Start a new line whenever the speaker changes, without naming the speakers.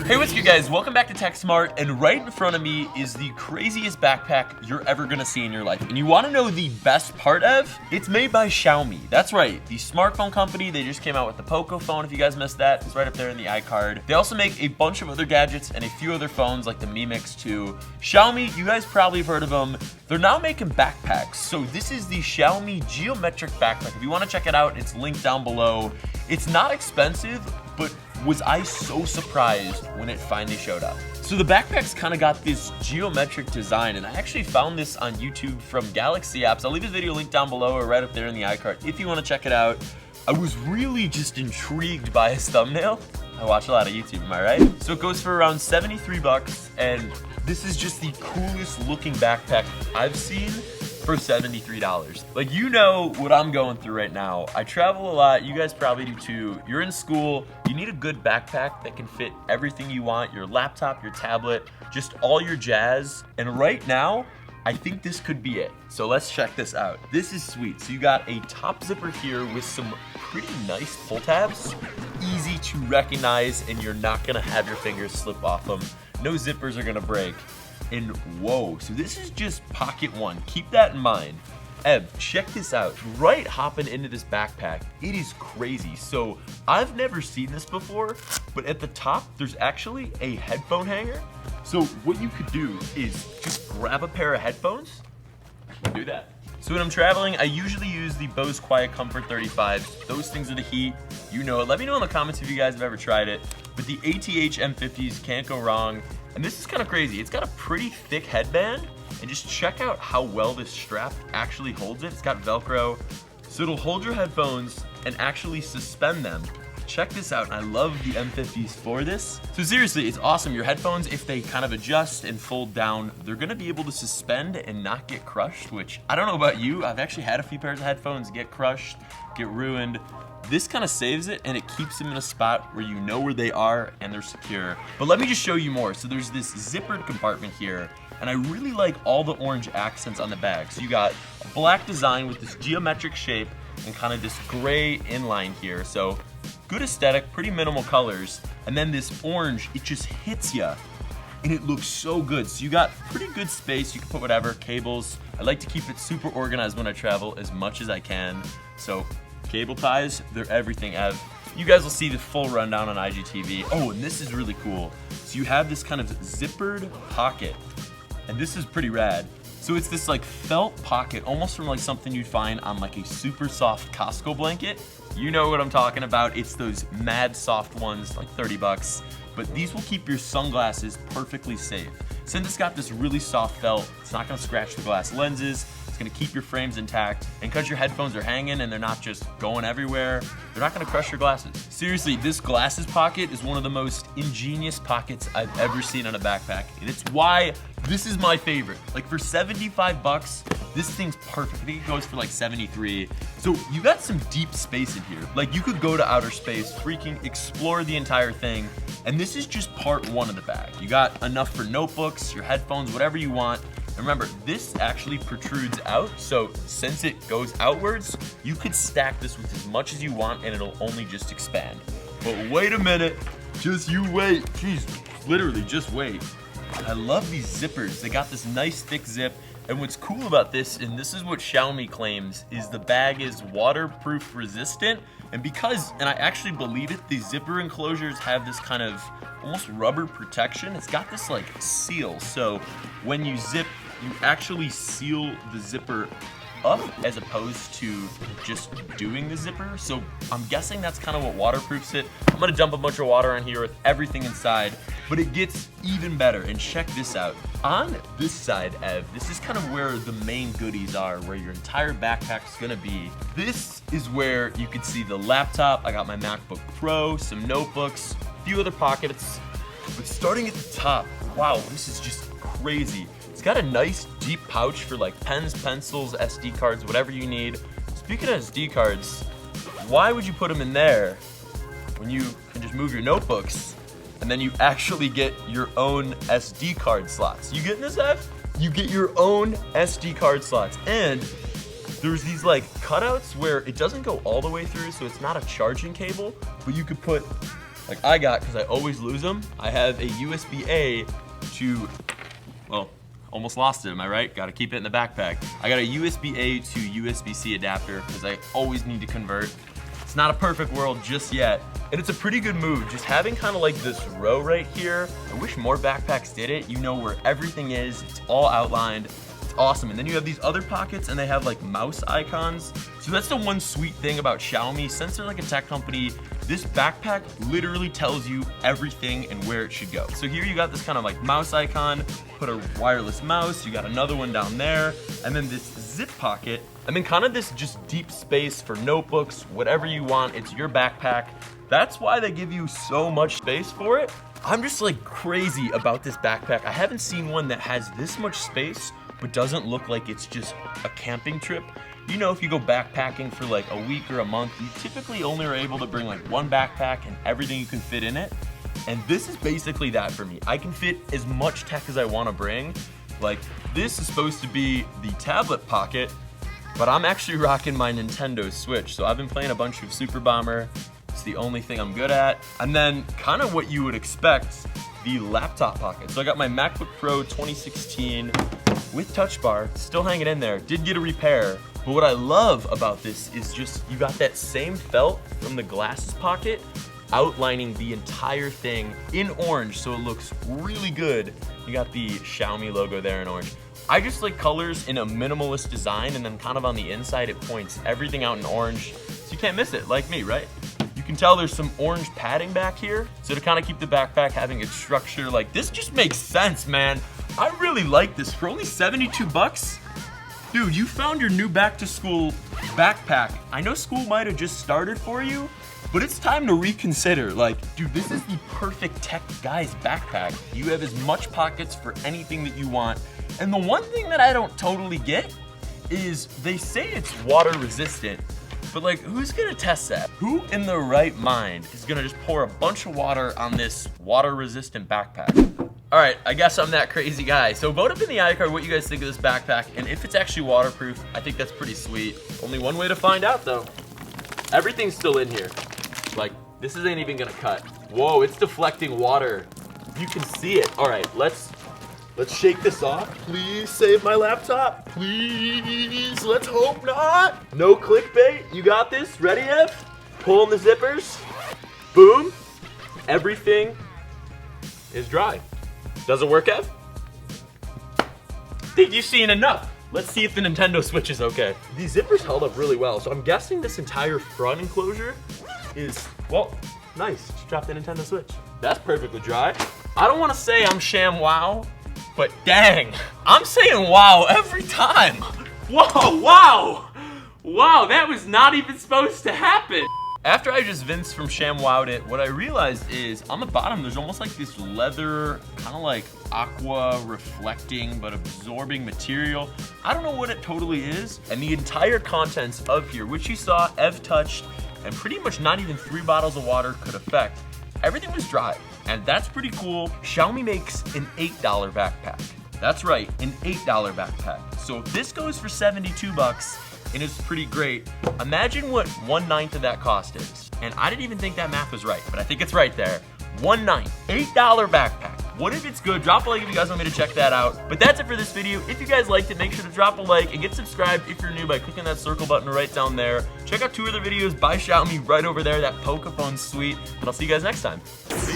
Hey, what's good guys? Welcome back to Techsmartt, and right in front of me is the craziest backpack you're ever gonna see in your life. And you wanna know the best part of? It's made by Xiaomi. That's right, the smartphone company. They just came out with the Poco phone, if you guys missed that. It's right up there in the iCard. They also make a bunch of other gadgets and a few other phones like the Mi Mix 2. Xiaomi, you guys probably have heard of them. They're now making backpacks. So this is the Xiaomi Geometric Backpack. If you wanna check it out, it's linked down below. It's not expensive, but was I so surprised when it finally showed up. So the backpack's kind of got this geometric design, and I actually found this on YouTube from Galaxy Apps. I'll leave his video linked down below or right up there in the iCard if you want to check it out. I was really just intrigued by his thumbnail. I watch a lot of YouTube, am I right? So it goes for around 73 bucks, and this is just the coolest looking backpack I've seen for $73. Like, you know what I'm going through right now. I travel a lot, you guys probably do too. You're in school, you need a good backpack that can fit everything you want, your laptop, your tablet, just all your jazz. And right now, I think this could be it. So let's check this out. This is sweet. So you got a top zipper here with some pretty nice pull tabs. Easy to recognize, and you're not gonna have your fingers slip off them. No zippers are gonna break. And whoa, so this is just pocket one. Keep that in mind. Eb, check this out. Right hopping into this backpack, it is crazy. So I've never seen this before, but at the top, there's actually a headphone hanger. So what you could do is just grab a pair of headphones and do that. So when I'm traveling, I usually use the Bose Quiet Comfort 35. Those things are the heat. You know it. Let me know in the comments if you guys have ever tried it. But the ATH M50s can't go wrong. And this is kind of crazy. It's got a pretty thick headband, and just check out how well this strap actually holds it. It's got Velcro, so it'll hold your headphones and actually suspend them. Check this out, and I love the M50s for this. So seriously, it's awesome. Your headphones, if they kind of adjust and fold down, they're gonna be able to suspend and not get crushed, which I don't know about you. I've actually had a few pairs of headphones get crushed, get ruined. This kind of saves it, and it keeps them in a spot where you know where they are and they're secure. But let me just show you more. So there's this zippered compartment here, and I really like all the orange accents on the bag. So you got a black design with this geometric shape and kind of this gray inline here. So good aesthetic, pretty minimal colors. And then this orange, it just hits you, and it looks so good. So you got pretty good space. You can put whatever, cables. I like to keep it super organized when I travel as much as I can. So cable ties, they're everything. You guys will see the full rundown on IGTV. Oh, and this is really cool. So you have this kind of zippered pocket, and this is pretty rad. So it's this like felt pocket, almost from like something you'd find on like a super soft Costco blanket. You know what I'm talking about. It's those mad soft ones, like 30 bucks. But these will keep your sunglasses perfectly safe. Since it's got this really soft felt, it's not gonna scratch the glass lenses. It's gonna keep your frames intact, and because your headphones are hanging and they're not just going everywhere, they're not gonna crush your glasses. Seriously, this glasses pocket is one of the most ingenious pockets I've ever seen on a backpack, and it's why this is my favorite. Like, for 75 bucks, this thing's perfect. I think it goes for like 73. So you got some deep space in here. Like, you could go to outer space, freaking explore the entire thing, and this is just part one of the bag. You got enough for notebooks, your headphones, whatever you want. And remember, this actually protrudes out, so since it goes outwards, you could stack this with as much as you want and it'll only just expand. But wait a minute, just you wait. Jeez, literally just wait. I love these zippers. They got this nice thick zip, and what's cool about this, and this is what Xiaomi claims, is the bag is waterproof resistant. And because, and I actually believe it, these zipper enclosures have this kind of almost rubber protection. It's got this like seal, so when you zip, you actually seal the zipper up as opposed to just doing the zipper. So I'm guessing that's kind of what waterproofs it. I'm gonna dump a bunch of water on here with everything inside, but it gets even better. And check this out. On this side, Ev, this is kind of where the main goodies are, where your entire backpack is gonna be. This is where you can see the laptop. I got my MacBook Pro, some notebooks, a few other pockets. But starting at the top, wow, this is just crazy. It's got a nice deep pouch for like pens, pencils, SD cards, whatever you need. Speaking of SD cards, why would you put them in there when you can just move your notebooks and then you actually get your own SD card slots? You getting this, Ev? You get your own SD card slots, and there's these like cutouts where it doesn't go all the way through, so it's not a charging cable, but you could put like I got, because I always lose them, I have a USB-A to, well, almost lost it, am I right? Gotta keep it in the backpack. I got a USB-A to USB-C adapter because I always need to convert. It's not a perfect world just yet, and it's a pretty good move. Just having kind of like this row right here, I wish more backpacks did it. You know where everything is, it's all outlined. Awesome. And then you have these other pockets and they have like mouse icons. So that's the one sweet thing about Xiaomi. Since they're like a tech company, this backpack literally tells you everything and where it should go. So here you got this kind of like mouse icon, put a wireless mouse, you got another one down there, and then this zip pocket, and then kind of this just deep space for notebooks, whatever you want, it's your backpack. That's why they give you so much space for it. I'm just like crazy about this backpack. I haven't seen one that has this much space but doesn't look like it's just a camping trip. You know, if you go backpacking for like a week or a month, you typically only are able to bring like one backpack and everything you can fit in it. And this is basically that for me. I can fit as much tech as I want to bring. Like, this is supposed to be the tablet pocket, but I'm actually rocking my Nintendo Switch. So I've been playing a bunch of Super Bomber. It's the only thing I'm good at. And then kind of what you would expect, the laptop pocket. So I got my MacBook Pro 2016 with touch bar, still hanging in there. Did get a repair, but what I love about this is just you got that same felt from the glasses pocket outlining the entire thing in orange, so it looks really good. You got the Xiaomi logo there in orange. I just like colors in a minimalist design, and then kind of on the inside it points everything out in orange, so you can't miss it, like me, right? You can tell there's some orange padding back here, so to kind of keep the backpack having its structure, like this just makes sense, man. I really like this. For only 72 bucks, dude, you found your new back to school backpack. I know school might have just started for you, but it's time to reconsider. Like, dude, this is the perfect tech guy's backpack. You have as much pockets for anything that you want. And the one thing that I don't totally get is they say it's water resistant, but like, who's gonna test that? Who in their right mind is gonna just pour a bunch of water on this water resistant backpack? All right, I guess I'm that crazy guy. So vote up in the iCard what you guys think of this backpack, and if it's actually waterproof, I think that's pretty sweet. Only one way to find out though. Everything's still in here. Like, this isn't even gonna cut. Whoa, it's deflecting water. You can see it. All right, let's shake this off. Please save my laptop. Please, let's hope not. No clickbait, you got this. Ready, Ev? Pulling the zippers. Boom. Everything is dry. Does it work, Ev? Think you've seen enough. Let's see if the Nintendo Switch is okay. These zippers held up really well, so I'm guessing this entire front enclosure is, well, nice. Just drop the Nintendo Switch. That's perfectly dry. I don't want to say I'm sham wow, but dang, I'm saying wow every time. Whoa, wow. Wow, that was not even supposed to happen. After I just Vince from ShamWowed it, what I realized is on the bottom, there's almost like this leather, kind of like aqua reflecting but absorbing material. I don't know what it totally is. And the entire contents of here, which you saw Ev touched, and pretty much not even 3 bottles of water could affect, everything was dry. And that's pretty cool. Xiaomi makes an $8 backpack. That's right, an $8 backpack. So if this goes for 72 bucks, and it's pretty great, imagine what 1/9 of that cost is. And I didn't even think that math was right, but I think it's right there. 1/9, $8 backpack. What if it's good? Drop a like if you guys want me to check that out. But that's it for this video. If you guys liked it, make sure to drop a like and get subscribed if you're new by clicking that circle button right down there. Check out 2 other videos by Xiaomi right over there, that Pokephone's sweet. And I'll see you guys next time. See ya.